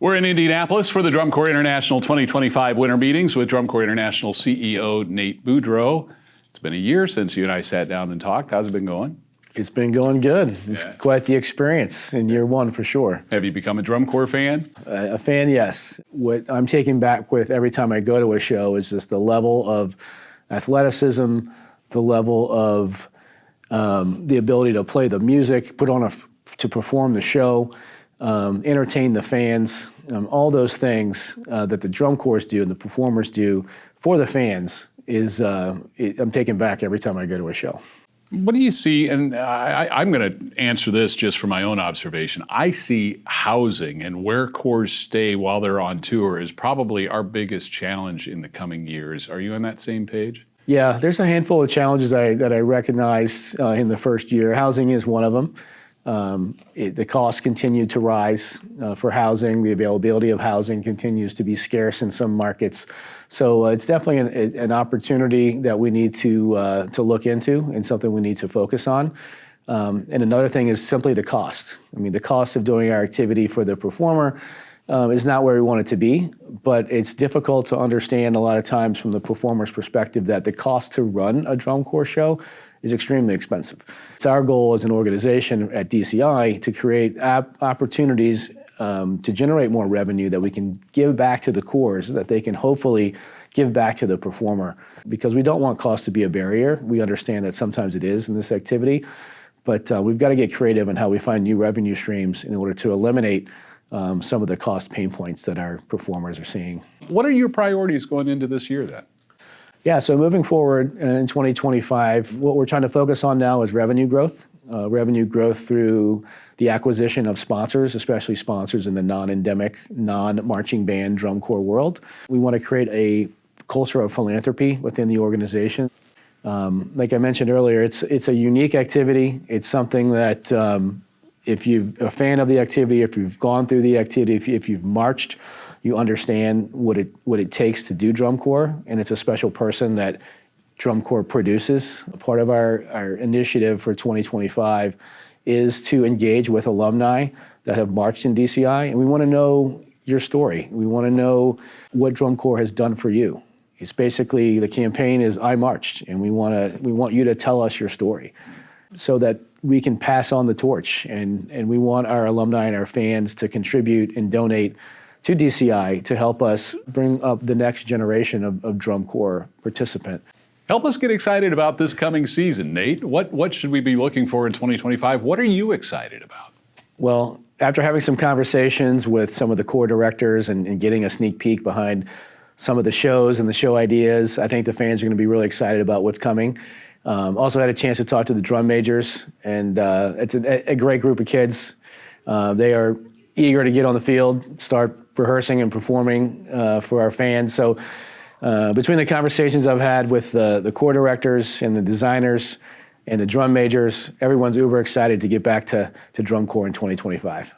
We're in Indianapolis for the Drum Corps International 2025 Winter Meetings with Drum Corps International CEO Nate Boudreaux. It's been a year since you and I sat down and talked. How's it been going? It's been going good. It's quite the experience in year one for sure. Have you become a Drum Corps fan? A fan, yes. What I'm taken back with every time I go to a show is just the level of athleticism, the level of the ability to play the music, to perform the show, entertain the fans, all those things that the drum corps do and the performers do for the fans is I'm taken back every time I go to a show. What do you see, and I'm going to answer this just from my own observation. I see housing and where corps stay while they're on tour is probably our biggest challenge in the coming years. Are you on that same page? Yeah, there's a handful of challenges that I recognized in the first year. Housing is one of them. The costs continue to rise for housing. The availability of housing continues to be scarce in some markets. So it's definitely an opportunity that we need to look into and something we need to focus on. And another thing is simply the cost. I mean, the cost of doing our activity for the performer is not where we want it to be, but it's difficult to understand a lot of times from the performer's perspective that the cost to run a drum corps show is extremely expensive. It's our goal as an organization at DCI to create opportunities to generate more revenue that we can give back to the corps, that they can hopefully give back to the performer. Because we don't want cost to be a barrier. We understand that sometimes it is in this activity, but we've got to get creative in how we find new revenue streams in order to eliminate some of the cost pain points that our performers are seeing. What are your priorities going into this year then? Yeah, so moving forward in 2025, what we're trying to focus on now is revenue growth through the acquisition of sponsors, especially sponsors in the non-endemic, non-marching band drum corps world. We want to create a culture of philanthropy within the organization. Like I mentioned earlier, it's a unique activity. It's something that if you're a fan of the activity, if you've gone through the activity, if you've marched, you understand what it takes to do drum corps, and it's a special person that drum corps produces. Part of our initiative for 2025 is to engage with alumni that have marched in DCI, and we want to know your story. We want to know what drum corps has done for you. It's basically, the campaign is I marched, and we want you to tell us your story so that we can pass on the torch, and we want our alumni and our fans to contribute and donate to DCI to help us bring up the next generation of drum corps participant. Help us get excited about this coming season, Nate. What should we be looking for in 2025? What are you excited about? Well, after having some conversations with some of the corps directors and getting a sneak peek behind some of the shows and the show ideas, I think the fans are going to be really excited about what's coming. Also had a chance to talk to the drum majors, and it's a great group of kids. They are eager to get on the field, start rehearsing and performing for our fans. So between the conversations I've had with the corps directors and the designers and the drum majors, everyone's uber excited to get back to drum corps in 2025.